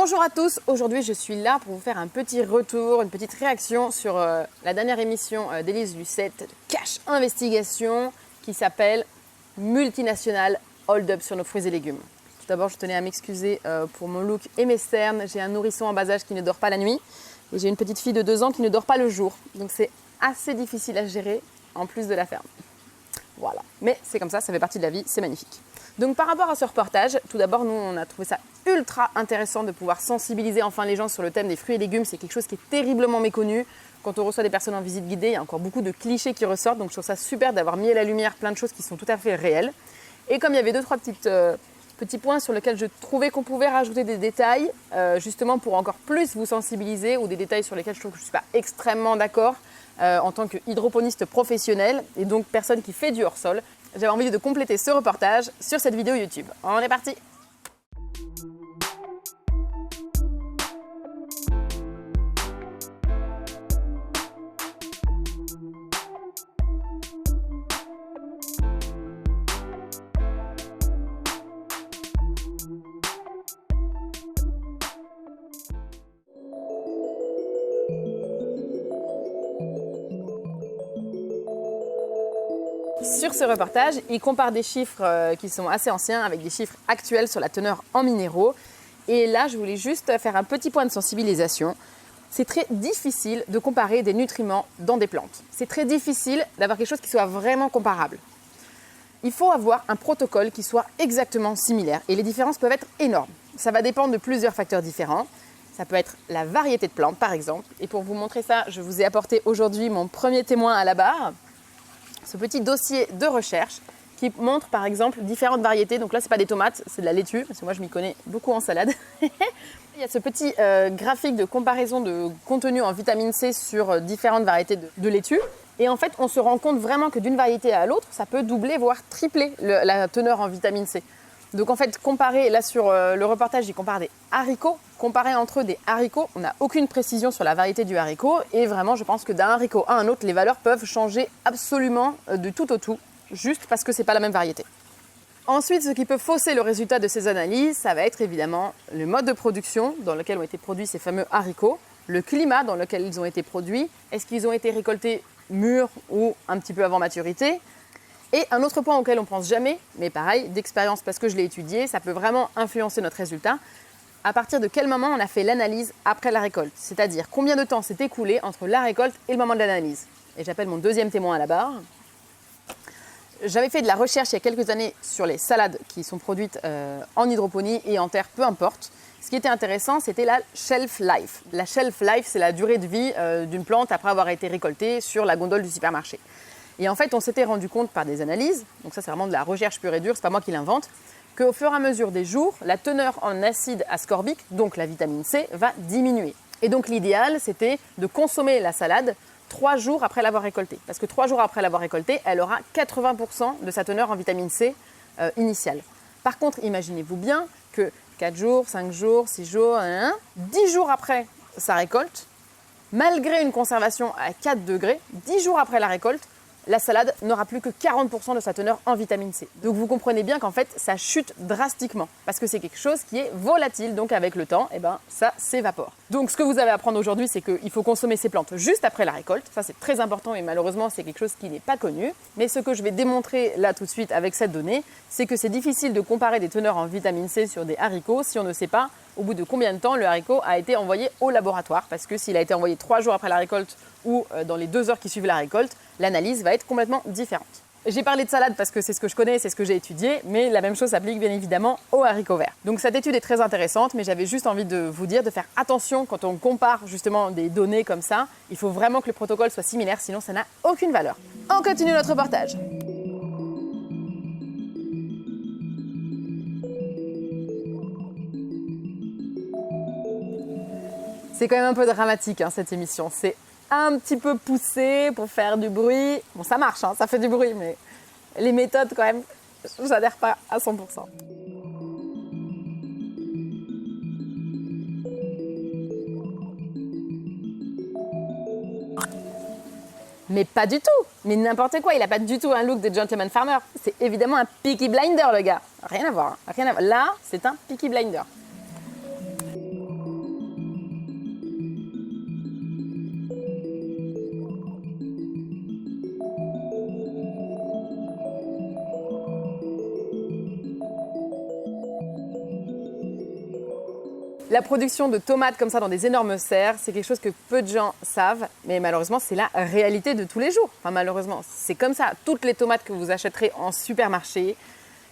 Bonjour à tous, aujourd'hui je suis là pour vous faire un petit retour, une petite réaction sur la dernière émission d'Élise Lucette, Cash Investigation, qui s'appelle Multinationale Hold Up sur nos fruits et légumes. Tout d'abord, je tenais à m'excuser pour mon look et mes cernes. J'ai un nourrisson en bas âge qui ne dort pas la nuit et j'ai une petite fille de 2 ans qui ne dort pas le jour. Donc c'est assez difficile à gérer en plus de la ferme. Voilà, mais c'est comme ça fait partie de la vie, c'est magnifique. Donc par rapport à ce reportage, tout d'abord, nous on a trouvé ça ultra intéressant de pouvoir sensibiliser enfin les gens sur le thème des fruits et légumes. C'est quelque chose qui est terriblement méconnu. Quand on reçoit des personnes en visite guidée, il y a encore beaucoup de clichés qui ressortent. Donc je trouve ça super d'avoir mis à la lumière plein de choses qui sont tout à fait réelles. Et comme il y avait 2-3 petits points sur lesquels je trouvais qu'on pouvait rajouter des détails, justement pour encore plus vous sensibiliser, ou des détails sur lesquels je trouve que je ne suis pas extrêmement d'accord en tant qu'hydroponiste professionnel et donc personne qui fait du hors-sol, j'avais envie de compléter ce reportage sur cette vidéo YouTube. On est parti! Sur ce reportage, il compare des chiffres qui sont assez anciens avec des chiffres actuels sur la teneur en minéraux. Et là, je voulais juste faire un petit point de sensibilisation. C'est très difficile de comparer des nutriments dans des plantes. C'est très difficile d'avoir quelque chose qui soit vraiment comparable. Il faut avoir un protocole qui soit exactement similaire et les différences peuvent être énormes. Ça va dépendre de plusieurs facteurs différents. Ça peut être la variété de plantes, par exemple. Et pour vous montrer ça, je vous ai apporté aujourd'hui mon premier témoin à la barre. Ce petit dossier de recherche qui montre par exemple différentes variétés. Donc là, ce n'est pas des tomates, c'est de la laitue, parce que moi, je m'y connais beaucoup en salade. Il y a ce petit graphique de comparaison de contenu en vitamine C sur différentes variétés de laitue. Et en fait, on se rend compte vraiment que d'une variété à l'autre, ça peut doubler, voire tripler la teneur en vitamine C. Donc en fait, comparer, là sur le reportage, il compare des haricots. Comparer entre eux des haricots, on n'a aucune précision sur la variété du haricot. Et vraiment, je pense que d'un haricot à un autre, les valeurs peuvent changer absolument de tout au tout, juste parce que ce n'est pas la même variété. Ensuite, ce qui peut fausser le résultat de ces analyses, ça va être évidemment le mode de production dans lequel ont été produits ces fameux haricots, le climat dans lequel ils ont été produits, est-ce qu'ils ont été récoltés mûrs ou un petit peu avant maturité. Et un autre point auquel on ne pense jamais, mais pareil, d'expérience parce que je l'ai étudié, ça peut vraiment influencer notre résultat. À partir de quel moment on a fait l'analyse après la récolte, c'est-à-dire combien de temps s'est écoulé entre la récolte et le moment de l'analyse. Et j'appelle mon deuxième témoin à la barre. J'avais fait de la recherche il y a quelques années sur les salades qui sont produites en hydroponie et en terre, peu importe. Ce qui était intéressant, c'était la shelf life. La shelf life, c'est la durée de vie d'une plante après avoir été récoltée sur la gondole du supermarché. Et en fait, on s'était rendu compte par des analyses, donc ça c'est vraiment de la recherche pure et dure, c'est pas moi qui l'invente, qu'au fur et à mesure des jours, la teneur en acide ascorbique, donc la vitamine C, va diminuer. Et donc l'idéal, c'était de consommer la salade 3 jours après l'avoir récoltée. Parce que 3 jours après l'avoir récoltée, elle aura 80% de sa teneur en vitamine C initiale. Par contre, imaginez-vous bien que 4 jours, 5 jours, 6 jours, 10 jours après sa récolte, malgré une conservation à 4 degrés, 10 jours après la récolte, la salade n'aura plus que 40% de sa teneur en vitamine C. Donc vous comprenez bien qu'en fait, ça chute drastiquement parce que c'est quelque chose qui est volatile. Donc avec le temps, ça s'évapore. Donc ce que vous avez à apprendre aujourd'hui, c'est qu'il faut consommer ces plantes juste après la récolte. Ça, c'est très important et malheureusement, c'est quelque chose qui n'est pas connu. Mais ce que je vais démontrer là tout de suite avec cette donnée, c'est que c'est difficile de comparer des teneurs en vitamine C sur des haricots si on ne sait pas au bout de combien de temps le haricot a été envoyé au laboratoire. Parce que s'il a été envoyé 3 jours après la récolte ou dans les 2 heures qui suivent la récolte, l'analyse va être complètement différente. J'ai parlé de salade parce que c'est ce que je connais, c'est ce que j'ai étudié, mais la même chose s'applique bien évidemment aux haricots verts. Donc cette étude est très intéressante, mais j'avais juste envie de vous dire de faire attention quand on compare justement des données comme ça. Il faut vraiment que le protocole soit similaire, sinon ça n'a aucune valeur. On continue notre reportage. C'est quand même un peu dramatique cette émission. C'est un petit peu poussé pour faire du bruit. Bon, ça marche, ça fait du bruit, mais les méthodes quand même, je n'adhère pas à 100%. Mais pas du tout, mais n'importe quoi, il n'a pas du tout un look de gentleman farmer. C'est évidemment un Peaky Blinder, le gars. Rien à voir, rien à voir. Là, c'est un Peaky Blinder. La production de tomates comme ça dans des énormes serres, c'est quelque chose que peu de gens savent, mais malheureusement, c'est la réalité de tous les jours. Enfin, malheureusement, c'est comme ça. Toutes les tomates que vous achèterez en supermarché,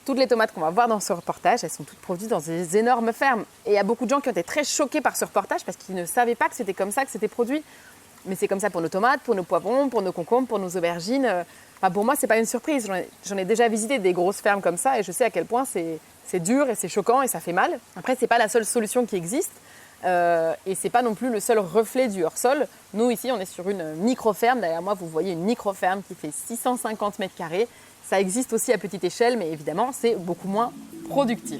toutes les tomates qu'on va voir dans ce reportage, elles sont toutes produites dans des énormes fermes. Et il y a beaucoup de gens qui ont été très choqués par ce reportage parce qu'ils ne savaient pas que c'était comme ça que c'était produit. Mais c'est comme ça pour nos tomates, pour nos poivrons, pour nos concombres, pour nos aubergines. Enfin, pour moi, ce n'est pas une surprise. J'en ai déjà visité des grosses fermes comme ça et je sais à quel point c'est dur et c'est choquant et ça fait mal. Après, ce n'est pas la seule solution qui existe et ce n'est pas non plus le seul reflet du hors-sol. Nous, ici, on est sur une micro-ferme. Derrière moi, vous voyez une micro-ferme qui fait 650 mètres carrés. Ça existe aussi à petite échelle, mais évidemment, c'est beaucoup moins productif.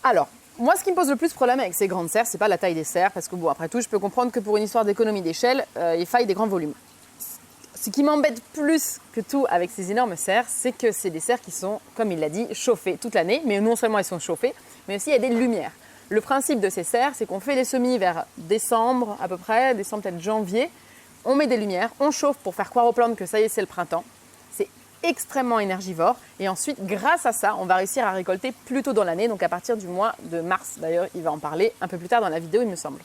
Alors, moi, ce qui me pose le plus problème avec ces grandes serres, c'est pas la taille des serres, parce que bon, après tout, je peux comprendre que pour une histoire d'économie d'échelle, il faille des grands volumes. Ce qui m'embête plus que tout avec ces énormes serres, c'est que c'est des serres qui sont, comme il l'a dit, chauffées toute l'année, mais non seulement elles sont chauffées, mais aussi il y a des lumières. Le principe de ces serres, c'est qu'on fait les semis vers décembre à peu près, décembre peut-être janvier, on met des lumières, on chauffe pour faire croire aux plantes que ça y est, c'est le printemps. C'est extrêmement énergivore et ensuite, grâce à ça, on va réussir à récolter plus tôt dans l'année, donc à partir du mois de mars. D'ailleurs, il va en parler un peu plus tard dans la vidéo, il me semble.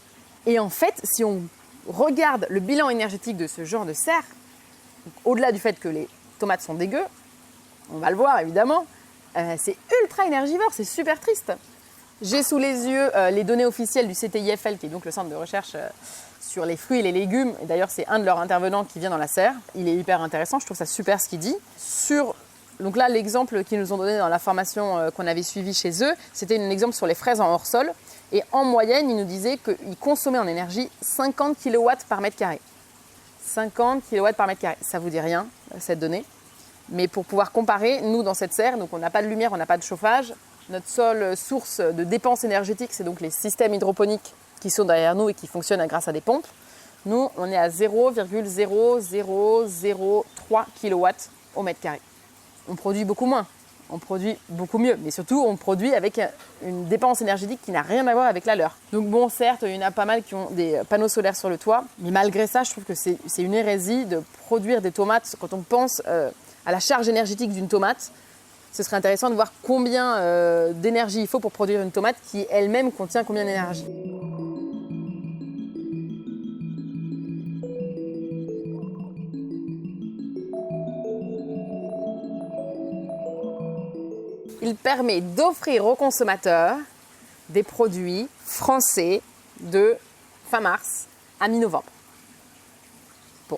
Et en fait, si on regarde le bilan énergétique de ce genre de serre, au-delà du fait que les tomates sont dégueu, on va le voir évidemment, c'est ultra énergivore, c'est super triste. J'ai sous les yeux les données officielles du CTIFL, qui est donc le centre de recherche sur les fruits et les légumes. Et d'ailleurs, c'est un de leurs intervenants qui vient dans la serre. Il est hyper intéressant, je trouve ça super ce qu'il dit. Donc là, l'exemple qu'ils nous ont donné dans la formation qu'on avait suivie chez eux, c'était un exemple sur les fraises en hors-sol. Et en moyenne, ils nous disaient qu'ils consommaient en énergie 50 kW par mètre carré. 50 kW par mètre carré, ça vous dit rien, cette donnée. Mais pour pouvoir comparer, nous, dans cette serre, donc on n'a pas de lumière, on n'a pas de chauffage. Notre seule source de dépenses énergétiques, c'est donc les systèmes hydroponiques qui sont derrière nous et qui fonctionnent grâce à des pompes. Nous, on est à 0,0003 kW au mètre carré. On produit beaucoup moins, on produit beaucoup mieux, mais surtout on produit avec une dépense énergétique qui n'a rien à voir avec la leur. Donc bon, certes, il y en a pas mal qui ont des panneaux solaires sur le toit, mais malgré ça, je trouve que c'est une hérésie de produire des tomates. Quand on pense à la charge énergétique d'une tomate, ce serait intéressant de voir combien d'énergie il faut pour produire une tomate qui elle-même contient combien d'énergie. Il permet d'offrir aux consommateurs des produits français de fin mars à mi-novembre. Bon.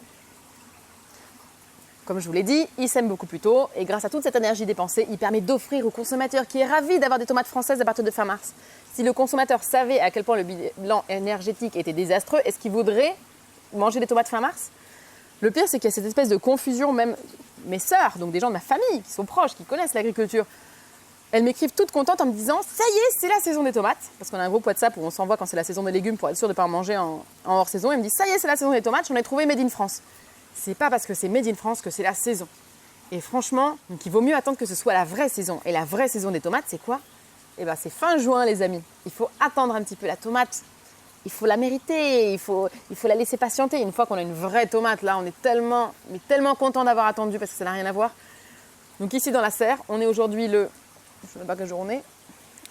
Comme je vous l'ai dit, il sème beaucoup plus tôt et grâce à toute cette énergie dépensée, il permet d'offrir au consommateur qui est ravi d'avoir des tomates françaises à partir de fin mars. Si le consommateur savait à quel point le bilan énergétique était désastreux, est-ce qu'il voudrait manger des tomates fin mars? Le pire, c'est qu'il y a cette espèce de confusion, même mes sœurs, donc des gens de ma famille qui sont proches, qui connaissent l'agriculture, elles m'écrivent toutes contentes en me disant « Ça y est, c'est la saison des tomates !» Parce qu'on a un groupe WhatsApp où on s'envoie quand c'est la saison des légumes pour être sûr de ne pas en manger en hors-saison. Elles me disent « Ça y est, c'est la saison des tomates, j'en ai trouvé Made in France !» C'est pas parce que c'est Made in France que c'est la saison. Et franchement, donc il vaut mieux attendre que ce soit la vraie saison. Et la vraie saison des tomates, c'est quoi? Eh bien, c'est fin juin, les amis. Il faut attendre un petit peu la tomate. Il faut la mériter, il faut la laisser patienter. Une fois qu'on a une vraie tomate, là, on est tellement content d'avoir attendu parce que ça n'a rien à voir. Donc ici, dans la serre, on est aujourd'hui le... Je ne sais pas quelle journée.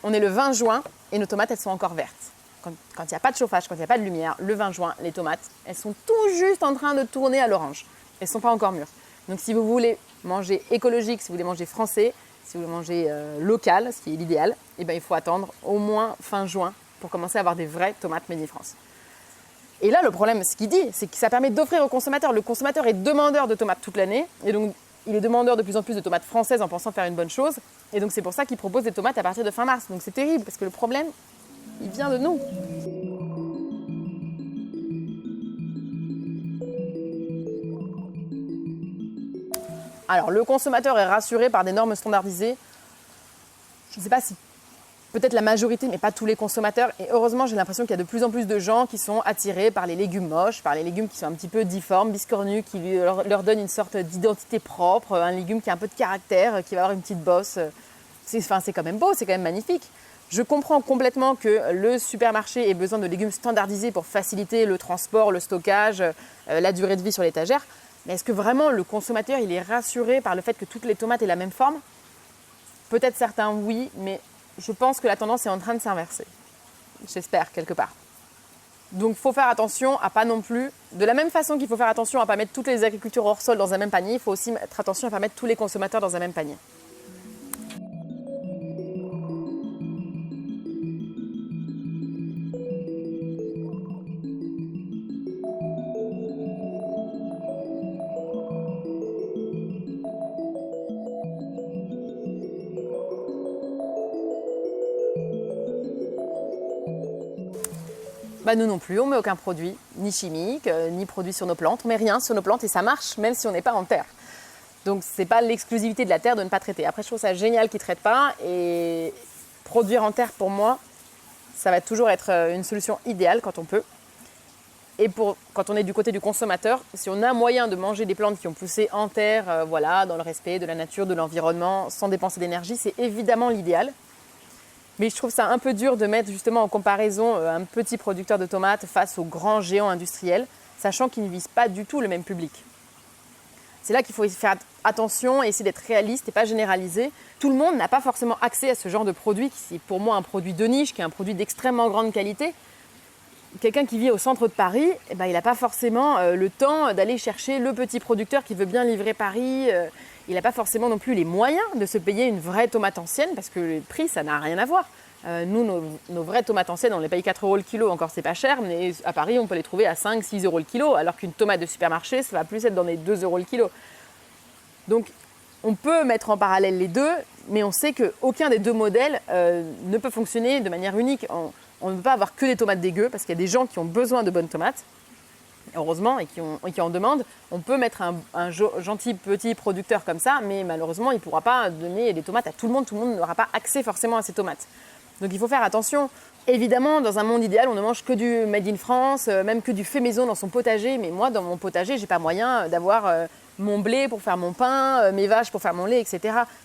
On est le 20 juin et nos tomates, elles sont encore vertes. Quand il n'y a pas de chauffage, quand il n'y a pas de lumière, le 20 juin, les tomates, elles sont tout juste en train de tourner à l'orange. Elles ne sont pas encore mûres. Donc si vous voulez manger écologique, si vous voulez manger français, si vous voulez manger local, ce qui est l'idéal, eh bien, il faut attendre au moins fin juin pour commencer à avoir des vraies tomates Made in France. Et là, le problème, ce qu'il dit, c'est que ça permet d'offrir au consommateur. Le consommateur est demandeur de tomates toute l'année et donc il est demandeur de plus en plus de tomates françaises en pensant faire une bonne chose. Et donc c'est pour ça qu'il propose des tomates à partir de fin mars. Donc c'est terrible parce que le problème, il vient de nous. Alors le consommateur est rassuré par des normes standardisées. Je ne sais pas si peut-être la majorité, mais pas tous les consommateurs. Et heureusement, j'ai l'impression qu'il y a de plus en plus de gens qui sont attirés par les légumes moches, par les légumes qui sont un petit peu difformes, biscornus, qui leur donnent une sorte d'identité propre, un légume qui a un peu de caractère, qui va avoir une petite bosse. C'est quand même beau, c'est quand même magnifique. Je comprends complètement que le supermarché ait besoin de légumes standardisés pour faciliter le transport, le stockage, la durée de vie sur l'étagère. Mais est-ce que vraiment le consommateur il est rassuré par le fait que toutes les tomates aient la même forme? Peut-être certains oui, mais je pense que la tendance est en train de s'inverser. J'espère quelque part. Donc il faut faire attention à pas non plus, de la même façon qu'il faut faire attention à ne pas mettre toutes les agricultures hors sol dans un même panier, il faut aussi faire attention à ne pas mettre tous les consommateurs dans un même panier. Nous non plus, on ne met aucun produit, ni chimique, ni produit sur nos plantes. On ne met rien sur nos plantes et ça marche même si on n'est pas en terre. Donc ce n'est pas l'exclusivité de la terre de ne pas traiter. Après, je trouve ça génial qu'ils ne traitent pas. Et produire en terre, pour moi, ça va toujours être une solution idéale quand on peut. Et quand on est du côté du consommateur, si on a moyen de manger des plantes qui ont poussé en terre, dans le respect de la nature, de l'environnement, sans dépenser d'énergie, c'est évidemment l'idéal. Mais je trouve ça un peu dur de mettre justement en comparaison un petit producteur de tomates face aux grands géants industriels, sachant qu'ils ne visent pas du tout le même public. C'est là qu'il faut faire attention et essayer d'être réaliste et pas généraliser. Tout le monde n'a pas forcément accès à ce genre de produit qui est pour moi un produit de niche, qui est un produit d'extrêmement grande qualité. Quelqu'un qui vit au centre de Paris, il n'a pas forcément le temps d'aller chercher le petit producteur qui veut bien livrer Paris. Il n'a pas forcément non plus les moyens de se payer une vraie tomate ancienne parce que le prix, ça n'a rien à voir. Nous, nos vraies tomates anciennes, on les paye 4 € le kilo, encore c'est pas cher, mais à Paris, on peut les trouver à 5-6 € le kilo, alors qu'une tomate de supermarché, ça va plus être dans les 2 € le kilo. Donc, on peut mettre en parallèle les deux, mais on sait qu'aucun des deux modèles ne peut fonctionner de manière unique. On ne peut pas avoir que des tomates dégueu parce qu'il y a des gens qui ont besoin de bonnes tomates, heureusement, et qui en demandent. On peut mettre un gentil petit producteur comme ça, mais malheureusement, il ne pourra pas donner des tomates à tout le monde. Tout le monde n'aura pas accès forcément à ces tomates. Donc il faut faire attention. Évidemment, dans un monde idéal, on ne mange que du made in France, même que du fait maison dans son potager. Mais moi, dans mon potager, je n'ai pas moyen d'avoir mon blé pour faire mon pain, mes vaches pour faire mon lait, etc.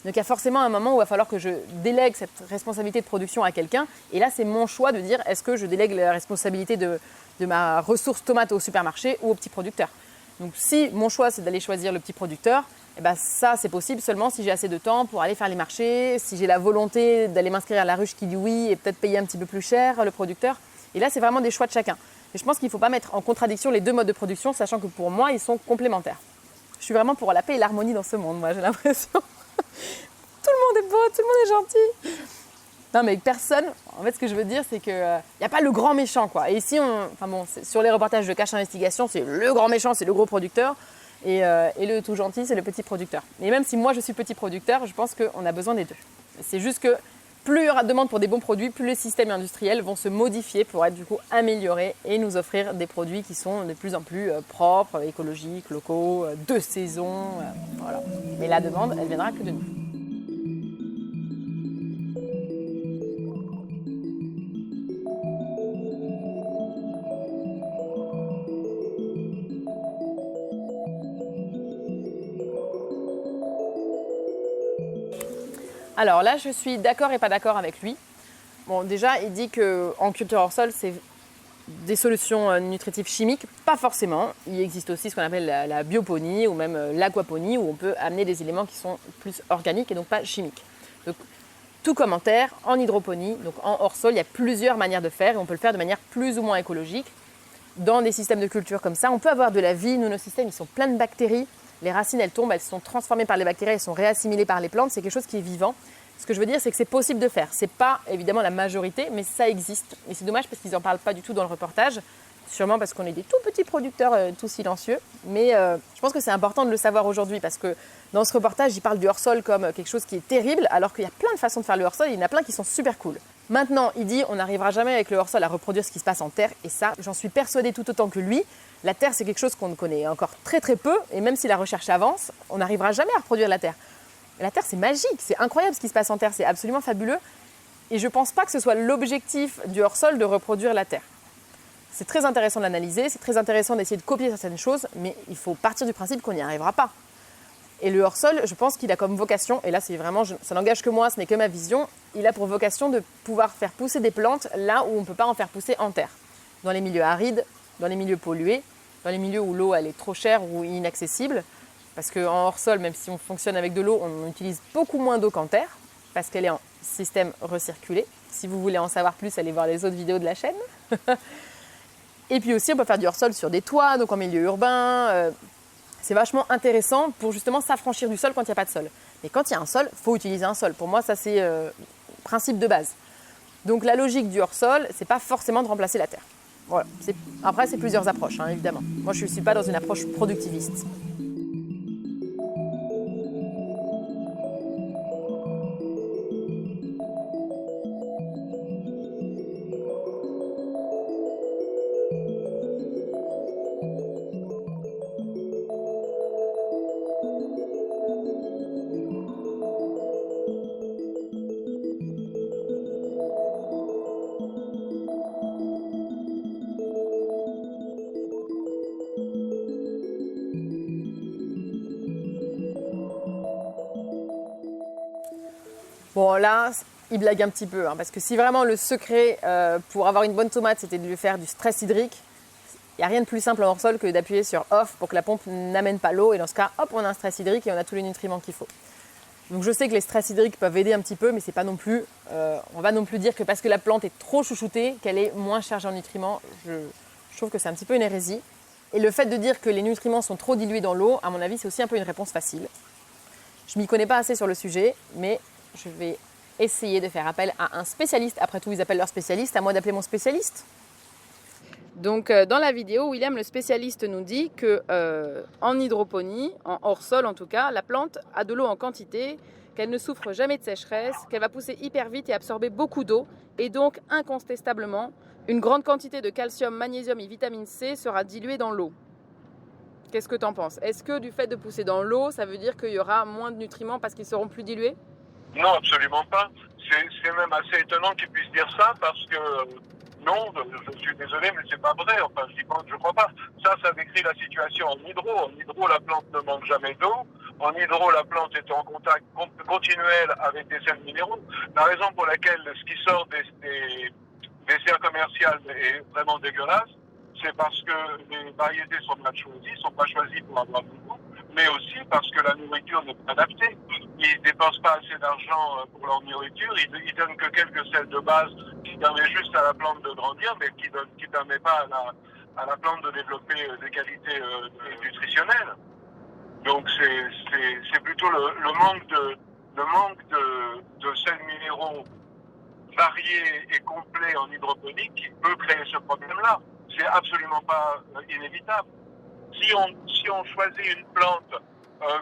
Donc il y a forcément un moment où il va falloir que je délègue cette responsabilité de production à quelqu'un. Et là, c'est mon choix de dire est-ce que je délègue la responsabilité de ma ressource tomate au supermarché ou au petit producteur. Donc si mon choix, c'est d'aller choisir le petit producteur, ça, c'est possible seulement si j'ai assez de temps pour aller faire les marchés, si j'ai la volonté d'aller m'inscrire à la ruche qui dit oui et peut-être payer un petit peu plus cher le producteur. Et là, c'est vraiment des choix de chacun. Et je pense qu'il ne faut pas mettre en contradiction les deux modes de production, sachant que pour moi, ils sont complémentaires. Je suis vraiment pour la paix et l'harmonie dans ce monde, moi, j'ai l'impression. Tout le monde est beau, tout le monde est gentil. Non, mais personne, en fait, ce que je veux dire, c'est qu'il n'y a pas le grand méchant, quoi. Et ici, sur les reportages de Cache Investigation, c'est le grand méchant, c'est le gros producteur. Et le tout gentil, c'est le petit producteur. Et même si moi, je suis petit producteur, je pense qu'on a besoin des deux. C'est juste que plus il y aura de demande pour des bons produits, plus les systèmes industriels vont se modifier pour être du coup améliorés et nous offrir des produits qui sont de plus en plus propres, écologiques, locaux, de saison. Voilà. Mais la demande, elle viendra que de nous. Alors là, je suis d'accord et pas d'accord avec lui. Bon, déjà, il dit qu'en culture hors sol, c'est des solutions nutritives chimiques. Pas forcément. Il existe aussi ce qu'on appelle la bioponie ou même l'aquaponie où on peut amener des éléments qui sont plus organiques et donc pas chimiques. Donc, tout comme en terre, en hydroponie, donc en hors sol, il y a plusieurs manières de faire et on peut le faire de manière plus ou moins écologique. Dans des systèmes de culture comme ça, on peut avoir de la vie. Nous, nos systèmes, ils sont pleins de bactéries. Les racines, elles tombent, elles sont transformées par les bactéries, elles sont réassimilées par les plantes. C'est quelque chose qui est vivant. Ce que je veux dire, c'est que c'est possible de faire. Ce n'est pas évidemment la majorité, mais ça existe. Et c'est dommage parce qu'ils n'en parlent pas du tout dans le reportage. Sûrement parce qu'on est des tout petits producteurs tout silencieux. Mais je pense que c'est important de le savoir aujourd'hui parce que dans ce reportage, ils parlent du hors-sol comme quelque chose qui est terrible, alors qu'il y a plein de façons de faire le hors-sol. Il y en a plein qui sont super cool. Maintenant, il dit on n'arrivera jamais avec le hors-sol à reproduire ce qui se passe en terre. Et ça, j'en suis persuadée tout autant que lui. La terre, c'est quelque chose qu'on connaît encore très très peu. Et même si la recherche avance, on n'arrivera jamais à reproduire la terre. La terre, c'est magique, c'est incroyable ce qui se passe en terre, c'est absolument fabuleux. Et je ne pense pas que ce soit l'objectif du hors-sol de reproduire la terre. C'est très intéressant de l'analyser, c'est très intéressant d'essayer de copier certaines choses, mais il faut partir du principe qu'on n'y arrivera pas. Et le hors-sol, je pense qu'il a comme vocation, et là c'est vraiment, ça n'engage que moi, ce n'est que ma vision, il a pour vocation de pouvoir faire pousser des plantes là où on ne peut pas en faire pousser en terre. Dans les milieux arides, dans les milieux pollués, dans les milieux où l'eau elle est trop chère ou inaccessible. Parce qu'en hors-sol, même si on fonctionne avec de l'eau, on utilise beaucoup moins d'eau qu'en terre, parce qu'elle est en système recirculé. Si vous voulez en savoir plus, allez voir les autres vidéos de la chaîne. Et puis aussi, on peut faire du hors-sol sur des toits, donc en milieu urbain. C'est vachement intéressant pour justement s'affranchir du sol quand il n'y a pas de sol. Mais quand il y a un sol, il faut utiliser un sol. Pour moi, ça c'est principe de base. Donc la logique du hors-sol, c'est pas forcément de remplacer la terre. Voilà. Après, c'est plusieurs approches, hein, évidemment. Moi, je ne suis pas dans une approche productiviste. Bon là, il blague un petit peu, hein, parce que si vraiment le secret pour avoir une bonne tomate, c'était de lui faire du stress hydrique, il n'y a rien de plus simple en hors-sol que d'appuyer sur off pour que la pompe n'amène pas l'eau. Et dans ce cas, hop, on a un stress hydrique et on a tous les nutriments qu'il faut. Donc je sais que les stress hydriques peuvent aider un petit peu, mais c'est pas non plus, on va non plus dire que parce que la plante est trop chouchoutée, qu'elle est moins chargée en nutriments. Je trouve que c'est un petit peu une hérésie. Et le fait de dire que les nutriments sont trop dilués dans l'eau, à mon avis, c'est aussi un peu une réponse facile. Je m'y connais pas assez sur le sujet, mais je vais essayer de faire appel à un spécialiste. Après tout, ils appellent leur spécialiste, à moi d'appeler mon spécialiste. Donc dans la vidéo, William, le spécialiste, nous dit que en hydroponie, en hors-sol en tout cas, la plante a de l'eau en quantité, qu'elle ne souffre jamais de sécheresse, qu'elle va pousser hyper vite et absorber beaucoup d'eau, et donc incontestablement, une grande quantité de calcium, magnésium et vitamine C sera diluée dans l'eau. Qu'est-ce que tu en penses? Est-ce que du fait de pousser dans l'eau, ça veut dire qu'il y aura moins de nutriments parce qu'ils seront plus dilués? Non, absolument pas. C'est même assez étonnant qu'ils puissent dire ça parce que non, je suis désolé, mais c'est pas vrai. Enfin, je crois pas. Ça décrit la situation en hydro. En hydro, la plante ne manque jamais d'eau. En hydro, la plante est en contact continuel avec des sels minéraux. La raison pour laquelle ce qui sort des serres commerciales est vraiment dégueulasse, c'est parce que les variétés sont mal choisies, sont pas choisies pour avoir du goût, mais aussi parce que la nourriture n'est pas adaptée. Ils dépensent pas assez d'argent pour leur nourriture, ils donnent que quelques sels de base qui permettent juste à la plante de grandir, mais qui permet pas à la plante de développer des qualités nutritionnelles. Donc c'est plutôt le manque de sels minéraux variés et complets en hydroponie qui peut créer ce problème-là. C'est absolument pas inévitable. Si on choisit une plante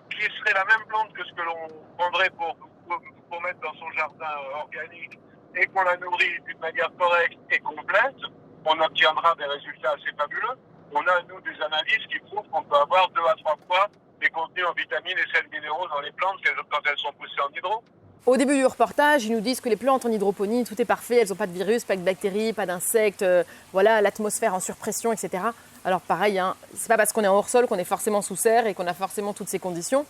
qui serait la même plante que ce que l'on prendrait pour mettre dans son jardin organique et qu'on la nourrit d'une manière correcte et complète, on obtiendra des résultats assez fabuleux. On a, nous, des analyses qui prouvent qu'on peut avoir 2 à 3 fois les contenus en vitamines et sels minéraux dans les plantes quand elles sont poussées en hydro. Au début du reportage, ils nous disent que les plantes en hydroponie, tout est parfait, elles n'ont pas de virus, pas de bactéries, pas d'insectes, voilà, l'atmosphère en surpression, etc. Alors pareil, hein, c'est pas parce qu'on est en hors-sol qu'on est forcément sous serre et qu'on a forcément toutes ces conditions.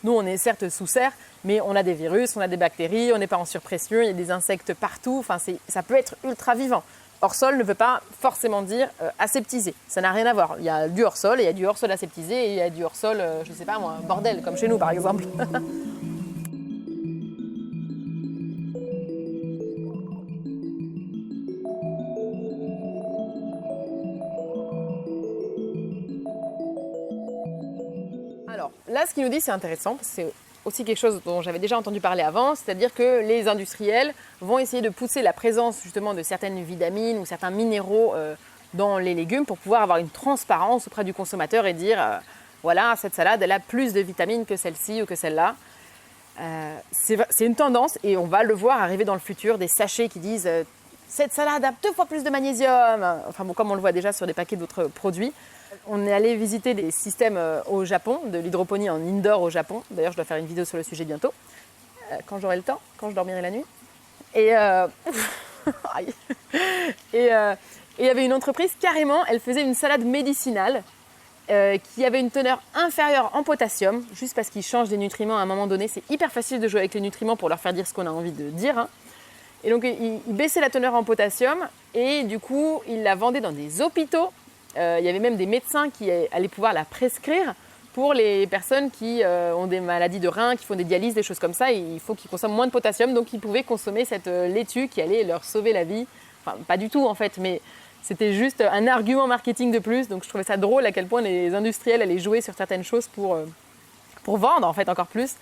Nous, on est certes sous serre, mais on a des virus, on a des bactéries, on n'est pas en surpression, il y a des insectes partout, enfin, ça peut être ultra vivant. Hors-sol ne veut pas forcément dire aseptisé, ça n'a rien à voir. Il y a du hors-sol et il y a du hors-sol aseptisé et il y a du hors-sol, je sais pas moi, bordel, comme chez nous par exemple. Alors là, ce qu'il nous dit, c'est intéressant, c'est aussi quelque chose dont j'avais déjà entendu parler avant, c'est-à-dire que les industriels vont essayer de pousser la présence justement de certaines vitamines ou certains minéraux dans les légumes pour pouvoir avoir une transparence auprès du consommateur et dire voilà, cette salade, elle a plus de vitamines que celle-ci ou que celle-là. C'est une tendance et on va le voir arriver dans le futur, des sachets qui disent cette salade a 2 fois plus de magnésium, enfin bon, comme on le voit déjà sur des paquets d'autres produits. On est allé visiter des systèmes au Japon, de l'hydroponie en indoor au Japon. D'ailleurs, je dois faire une vidéo sur le sujet bientôt, quand j'aurai le temps, quand je dormirai la nuit. Et il y avait une entreprise, carrément, elle faisait une salade médicinale qui avait une teneur inférieure en potassium, juste parce qu'ils changent des nutriments à un moment donné. C'est hyper facile de jouer avec les nutriments pour leur faire dire ce qu'on a envie de dire, hein. Et donc, ils baissaient la teneur en potassium et du coup, ils la vendaient dans des hôpitaux Il y avait même des médecins qui allaient pouvoir la prescrire pour les personnes qui ont des maladies de reins, qui font des dialyses, des choses comme ça. Et il faut qu'ils consomment moins de potassium, donc ils pouvaient consommer cette laitue qui allait leur sauver la vie. Enfin, pas du tout en fait, mais c'était juste un argument marketing de plus. Donc je trouvais ça drôle à quel point les industriels allaient jouer sur certaines choses pour vendre en fait encore plus.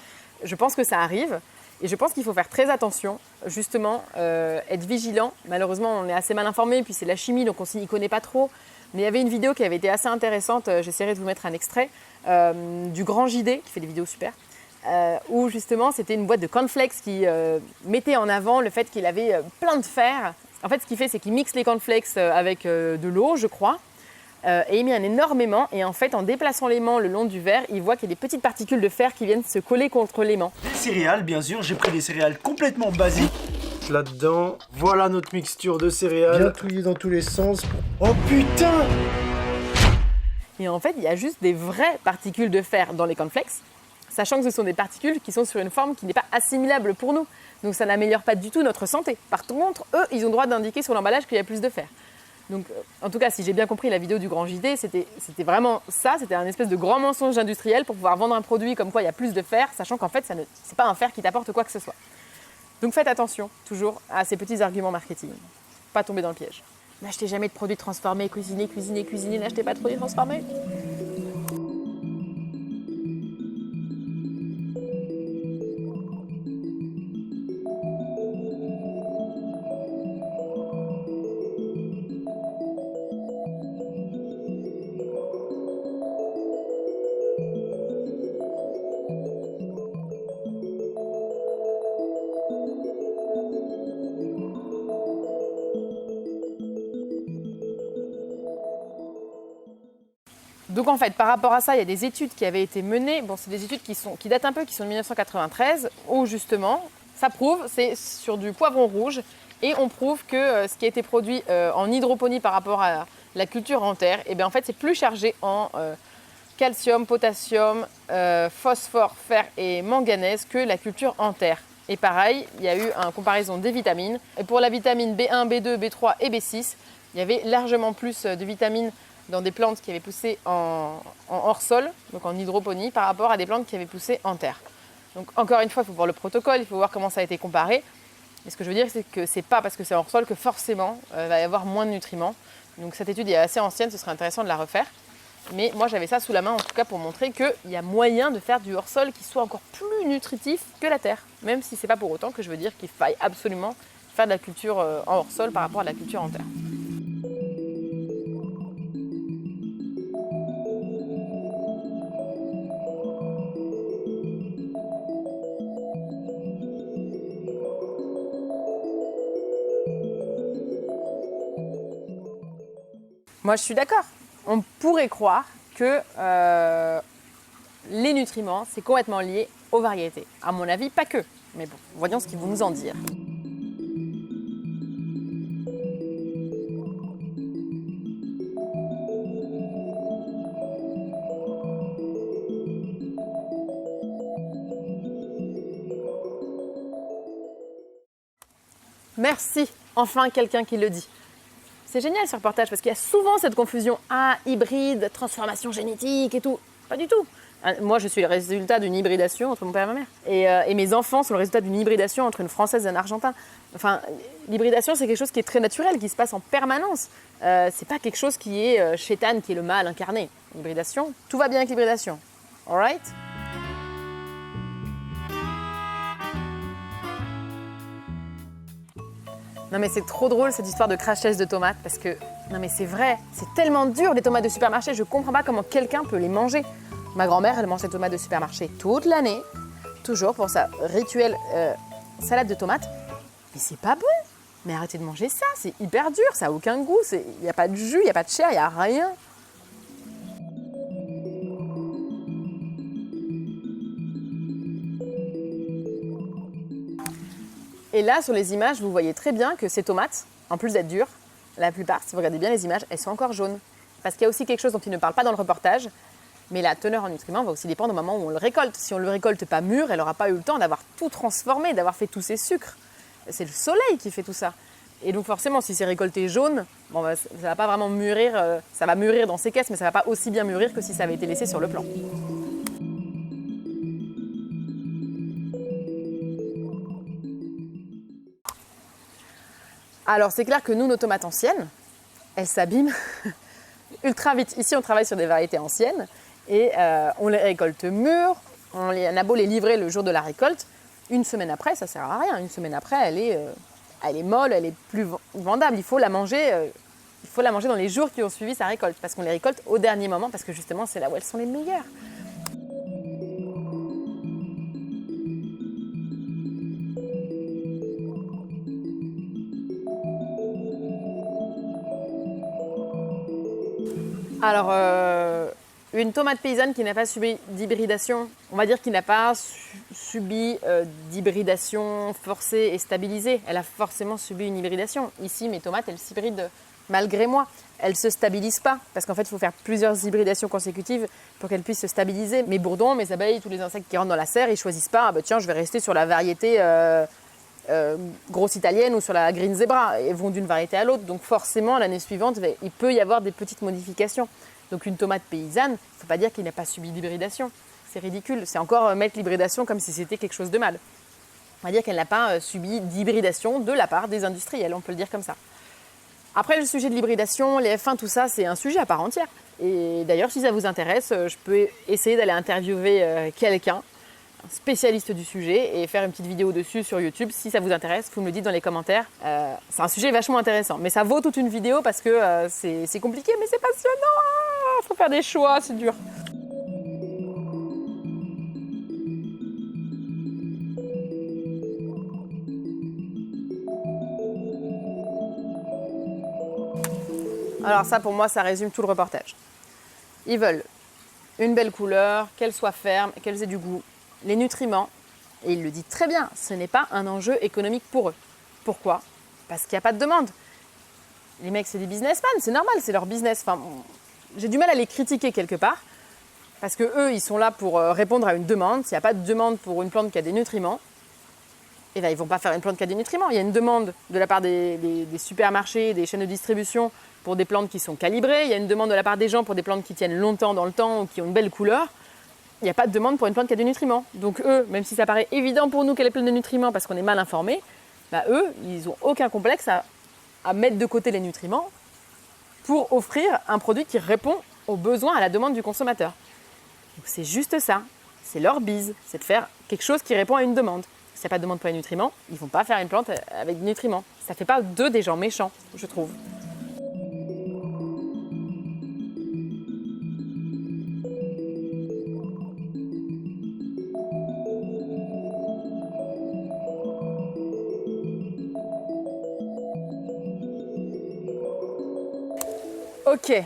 Je pense que ça arrive. Et je pense qu'il faut faire très attention, justement, être vigilant. Malheureusement, on est assez mal informé, puis c'est la chimie, donc on s'y connaît pas trop. Mais il y avait une vidéo qui avait été assez intéressante, j'essaierai de vous mettre un extrait, du Grand JD, qui fait des vidéos super, où justement c'était une boîte de cornflakes qui mettait en avant le fait qu'il avait plein de fer. En fait, ce qu'il fait, c'est qu'il mixe les cornflakes avec de l'eau, je crois, et il met un énormément. Et en fait, en déplaçant l'aimant le long du verre, il voit qu'il y a des petites particules de fer qui viennent se coller contre l'aimant. Des céréales, bien sûr, j'ai pris des céréales complètement basiques. Là-dedans, voilà notre mixture de céréales. Bien touillée dans tous les sens. Oh putain! Et en fait, il y a juste des vraies particules de fer dans les cornflakes, sachant que ce sont des particules qui sont sur une forme qui n'est pas assimilable pour nous. Donc ça n'améliore pas du tout notre santé. Par contre, eux, ils ont le droit d'indiquer sur l'emballage qu'il y a plus de fer. Donc, en tout cas, si j'ai bien compris la vidéo du Grand JD, c'était vraiment ça, c'était un espèce de grand mensonge industriel pour pouvoir vendre un produit comme quoi il y a plus de fer, sachant qu'en fait, c'est pas un fer qui t'apporte quoi que ce soit. Donc faites attention, toujours, à ces petits arguments marketing. Pas tomber dans le piège. N'achetez jamais de produits transformés, cuisinez, n'achetez pas de produits transformés. Donc en fait, par rapport à ça, il y a des études qui avaient été menées. Bon, c'est des études qui datent un peu, qui sont de 1993, où justement, ça prouve, c'est sur du poivron rouge, et on prouve que ce qui a été produit en hydroponie par rapport à la culture en terre, et bien en fait, c'est plus chargé en calcium, potassium, phosphore, fer et manganèse que la culture en terre. Et pareil, il y a eu une comparaison des vitamines. Et pour la vitamine B1, B2, B3 et B6, il y avait largement plus de vitamines dans des plantes qui avaient poussé en hors-sol, donc en hydroponie, par rapport à des plantes qui avaient poussé en terre. Donc encore une fois, il faut voir le protocole, il faut voir comment ça a été comparé. Et ce que je veux dire, c'est que ce n'est pas parce que c'est en hors-sol que forcément, il va y avoir moins de nutriments. Donc cette étude est assez ancienne, ce serait intéressant de la refaire. Mais moi, j'avais ça sous la main, en tout cas, pour montrer qu'il y a moyen de faire du hors-sol qui soit encore plus nutritif que la terre. Même si ce n'est pas pour autant que je veux dire qu'il faille absolument faire de la culture en hors-sol par rapport à la culture en terre. Moi, je suis d'accord. On pourrait croire que les nutriments, c'est complètement lié aux variétés. À mon avis, pas que. Mais bon, voyons ce qu'ils vont nous en dire. Merci, enfin quelqu'un qui le dit. C'est génial ce reportage parce qu'il y a souvent cette confusion hybride, transformation génétique et tout. Pas du tout. Moi, je suis le résultat d'une hybridation entre mon père et ma mère. Et mes enfants sont le résultat d'une hybridation entre une Française et un Argentin. Enfin, l'hybridation, c'est quelque chose qui est très naturel, qui se passe en permanence. C'est pas quelque chose qui est chétane, qui est le mal incarné. L'hybridation, tout va bien avec l'hybridation. All right ? Non mais c'est trop drôle cette histoire de crash test de tomates parce que, non mais c'est vrai, c'est tellement dur les tomates de supermarché, je comprends pas comment quelqu'un peut les manger. Ma grand-mère, elle mange des tomates de supermarché toute l'année, toujours pour sa rituelle salade de tomates. Mais c'est pas bon, mais arrêtez de manger ça, c'est hyper dur, ça a aucun goût, il n'y a pas de jus, il n'y a pas de chair, il n'y a rien. Et là, sur les images, vous voyez très bien que ces tomates, en plus d'être dures, la plupart, si vous regardez bien les images, elles sont encore jaunes. Parce qu'il y a aussi quelque chose dont il ne parle pas dans le reportage, mais la teneur en nutriments va aussi dépendre au moment où on le récolte. Si on ne le récolte pas mûr, elle n'aura pas eu le temps d'avoir tout transformé, d'avoir fait tous ces sucres. C'est le soleil qui fait tout ça. Et donc forcément, si c'est récolté jaune, bon, bah, ça ne va pas vraiment mûrir, ça va mûrir dans ses caisses, mais ça ne va pas aussi bien mûrir que si ça avait été laissé sur le plan. Alors c'est clair que nous, nos tomates anciennes, elles s'abîment ultra vite. Ici, on travaille sur des variétés anciennes et on les récolte mûres. On a beau les livrer le jour de la récolte, une semaine après, ça ne sert à rien. Une semaine après, elle est molle, elle est plus vendable. Il faut la manger dans les jours qui ont suivi sa récolte parce qu'on les récolte au dernier moment parce que justement, c'est là où elles sont les meilleures. Alors, une tomate paysanne qui n'a pas subi d'hybridation, on va dire qu'il n'a pas subi d'hybridation forcée et stabilisée. Elle a forcément subi une hybridation. Ici, mes tomates, elles s'hybrident malgré moi. Elles ne se stabilisent pas parce qu'en fait, il faut faire plusieurs hybridations consécutives pour qu'elles puissent se stabiliser. Mes bourdons, mes abeilles, tous les insectes qui rentrent dans la serre, ils ne choisissent pas, ah bah tiens, je vais rester sur la variété grosse italienne ou sur la green zebra. Elles vont d'une variété à l'autre. Donc forcément, l'année suivante, il peut y avoir des petites modifications. Donc une tomate paysanne, il ne faut pas dire qu'il n'a pas subi d'hybridation. C'est ridicule. C'est encore mettre l'hybridation comme si c'était quelque chose de mal. On va dire qu'elle n'a pas subi d'hybridation de la part des industriels, on peut le dire comme ça. Après, le sujet de l'hybridation, les F1, tout ça, c'est un sujet à part entière. Et d'ailleurs, si ça vous intéresse, je peux essayer d'aller interviewer quelqu'un, un spécialiste du sujet, et faire une petite vidéo dessus sur YouTube. Si ça vous intéresse, vous me le dites dans les commentaires. C'est un sujet vachement intéressant, mais ça vaut toute une vidéo parce que c'est compliqué, mais c'est passionnant. Faut faire des choix, c'est dur. Alors ça, pour moi, ça résume tout le reportage. Ils veulent une belle couleur, qu'elle soit ferme, qu'elles aient du goût, les nutriments. Et il le dit très bien, ce n'est pas un enjeu économique pour eux. Pourquoi ? Parce qu'il n'y a pas de demande. Les mecs, c'est des businessmen, c'est normal, c'est leur business. Enfin, j'ai du mal à les critiquer quelque part, parce qu'eux, ils sont là pour répondre à une demande. S'il n'y a pas de demande pour une plante qui a des nutriments, eh bien, ils ne vont pas faire une plante qui a des nutriments. Il y a une demande de la part des supermarchés, des chaînes de distribution pour des plantes qui sont calibrées. Il y a une demande de la part des gens pour des plantes qui tiennent longtemps dans le temps ou qui ont une belle couleur. Il n'y a pas de demande pour une plante qui a des nutriments. Donc eux, même si ça paraît évident pour nous qu'elle est pleine de nutriments parce qu'on est mal informés, bah eux, ils n'ont aucun complexe à mettre de côté les nutriments pour offrir un produit qui répond aux besoins, à la demande du consommateur. Donc c'est juste ça. C'est leur bise. C'est de faire quelque chose qui répond à une demande. S'il n'y a pas de demande pour les nutriments, ils ne vont pas faire une plante avec des nutriments. Ça ne fait pas d'eux des gens méchants, je trouve. Ok,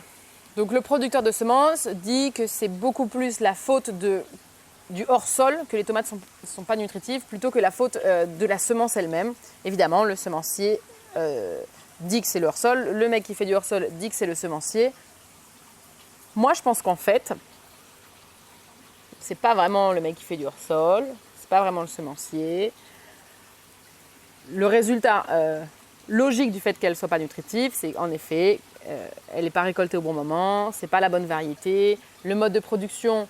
donc le producteur de semences dit que c'est beaucoup plus la faute du hors-sol, que les tomates ne sont pas nutritives, plutôt que la faute de la semence elle-même. Évidemment, le semencier dit que c'est le hors-sol, le mec qui fait du hors-sol dit que c'est le semencier. Moi, je pense qu'en fait, c'est pas vraiment le mec qui fait du hors-sol, c'est pas vraiment le semencier. Le résultat logique du fait qu'elle ne soit pas nutritive, c'est en effet, elle n'est pas récoltée au bon moment, c'est pas la bonne variété, le mode de production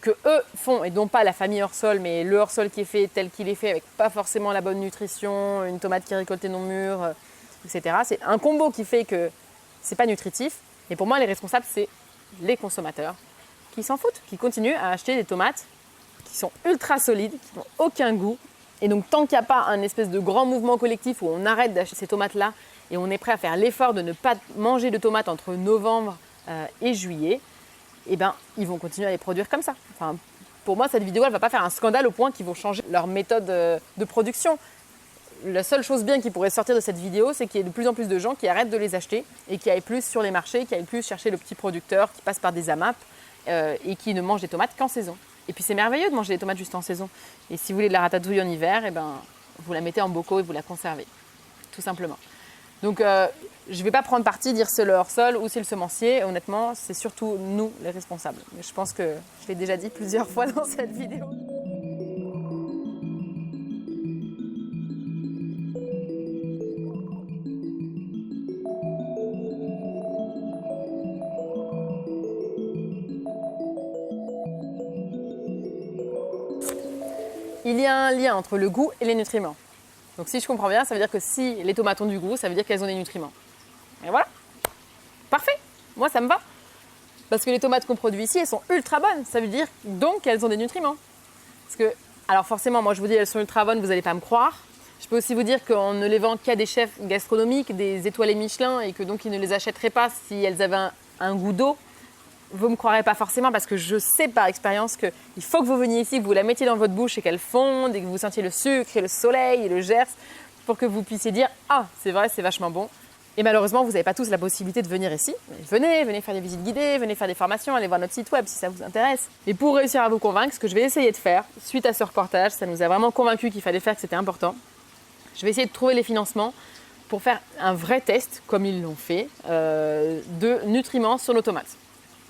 que eux font et non pas la famille hors-sol, mais le hors-sol qui est fait tel qu'il est fait avec pas forcément la bonne nutrition, une tomate qui est récoltée non mûre, etc. C'est un combo qui fait que c'est pas nutritif. Et pour moi, les responsables, c'est les consommateurs qui s'en foutent, qui continuent à acheter des tomates qui sont ultra solides, qui n'ont aucun goût. Et donc, tant qu'il n'y a pas un espèce de grand mouvement collectif où on arrête d'acheter ces tomates-là et on est prêt à faire l'effort de ne pas manger de tomates entre novembre et juillet, eh ben, ils vont continuer à les produire comme ça. Enfin, pour moi, cette vidéo, elle ne va pas faire un scandale au point qu'ils vont changer leur méthode de production. La seule chose bien qui pourrait sortir de cette vidéo, c'est qu'il y ait de plus en plus de gens qui arrêtent de les acheter et qui aillent plus sur les marchés, qui aillent plus chercher le petit producteur qui passe par des AMAP et qui ne mange des tomates qu'en saison. Et puis c'est merveilleux de manger des tomates juste en saison. Et si vous voulez de la ratatouille en hiver, eh ben, vous la mettez en bocaux et vous la conservez, tout simplement. Donc je ne vais pas prendre parti, dire c'est le hors-sol ou c'est le semencier. Honnêtement, c'est surtout nous les responsables. Mais je pense que je l'ai déjà dit plusieurs fois dans cette vidéo. il y a un lien entre le goût et les nutriments. Donc si je comprends bien, ça veut dire que si les tomates ont du goût, ça veut dire qu'elles ont des nutriments. Et voilà. Parfait. Moi, ça me va. Parce que les tomates qu'on produit ici, elles sont ultra bonnes. Ça veut dire donc qu'elles ont des nutriments. Parce que, alors forcément, moi je vous dis elles sont ultra bonnes, vous n'allez pas me croire. Je peux aussi vous dire qu'on ne les vend qu'à des chefs gastronomiques, des étoilés Michelin, et que donc ils ne les achèteraient pas si elles avaient un goût d'eau. Vous ne me croirez pas forcément parce que je sais par expérience qu'il faut que vous veniez ici, que vous la mettiez dans votre bouche et qu'elle fonde et que vous sentiez le sucre et le soleil et le gers pour que vous puissiez dire « Ah, c'est vrai, c'est vachement bon ». Et malheureusement, vous n'avez pas tous la possibilité de venir ici. Venez faire des visites guidées, venez faire des formations, allez voir notre site web si ça vous intéresse. Et pour réussir à vous convaincre, ce que je vais essayer de faire, suite à ce reportage, ça nous a vraiment convaincus qu'il fallait faire, que c'était important. Je vais essayer de trouver les financements pour faire un vrai test, comme ils l'ont fait, de nutriments sur nos tomates.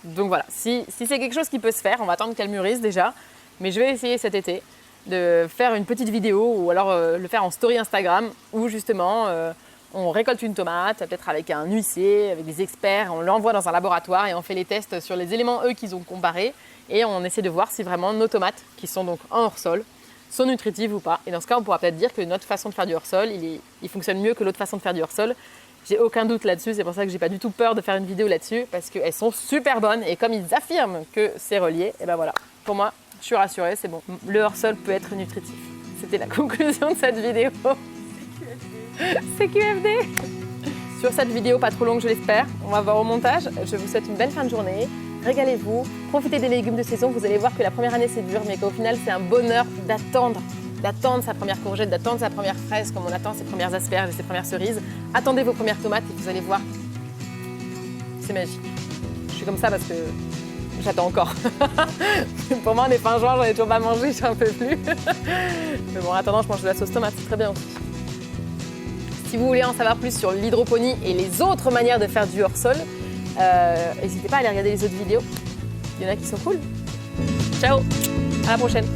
Donc voilà, si c'est quelque chose qui peut se faire, on va attendre qu'elle mûrisse déjà, mais je vais essayer cet été de faire une petite vidéo ou alors le faire en story Instagram où justement on récolte une tomate, peut-être avec un huissier, avec des experts, on l'envoie dans un laboratoire et on fait les tests sur les éléments eux qu'ils ont comparés et on essaie de voir si vraiment nos tomates, qui sont donc en hors-sol, sont nutritives ou pas. Et dans ce cas, on pourra peut-être dire que notre façon de faire du hors-sol, il fonctionne mieux que l'autre façon de faire du hors-sol. J'ai aucun doute là-dessus, c'est pour ça que j'ai pas du tout peur de faire une vidéo là-dessus, parce qu'elles sont super bonnes et comme ils affirment que c'est relié, et ben voilà, pour moi, je suis rassurée, c'est bon. Le hors-sol peut être nutritif. C'était la conclusion de cette vidéo. C'est QFD. Sur cette vidéo, pas trop longue je l'espère, on va voir au montage. Je vous souhaite une belle fin de journée, régalez-vous, profitez des légumes de saison, vous allez voir que la première année c'est dur, mais qu'au final c'est un bonheur d'attendre sa première courgette, d'attendre sa première fraise, comme on attend ses premières asperges et ses premières cerises. Attendez vos premières tomates et vous allez voir, c'est magique. Je suis comme ça parce que j'attends encore. Pour moi, on est fin juin, j'en ai toujours pas mangé, j'en peux plus. Mais bon, en attendant, je mange de la sauce tomate, c'est très bien aussi. Si vous voulez en savoir plus sur l'hydroponie et les autres manières de faire du hors-sol, n'hésitez pas à aller regarder les autres vidéos. Il y en a qui sont cool. Ciao, à la prochaine.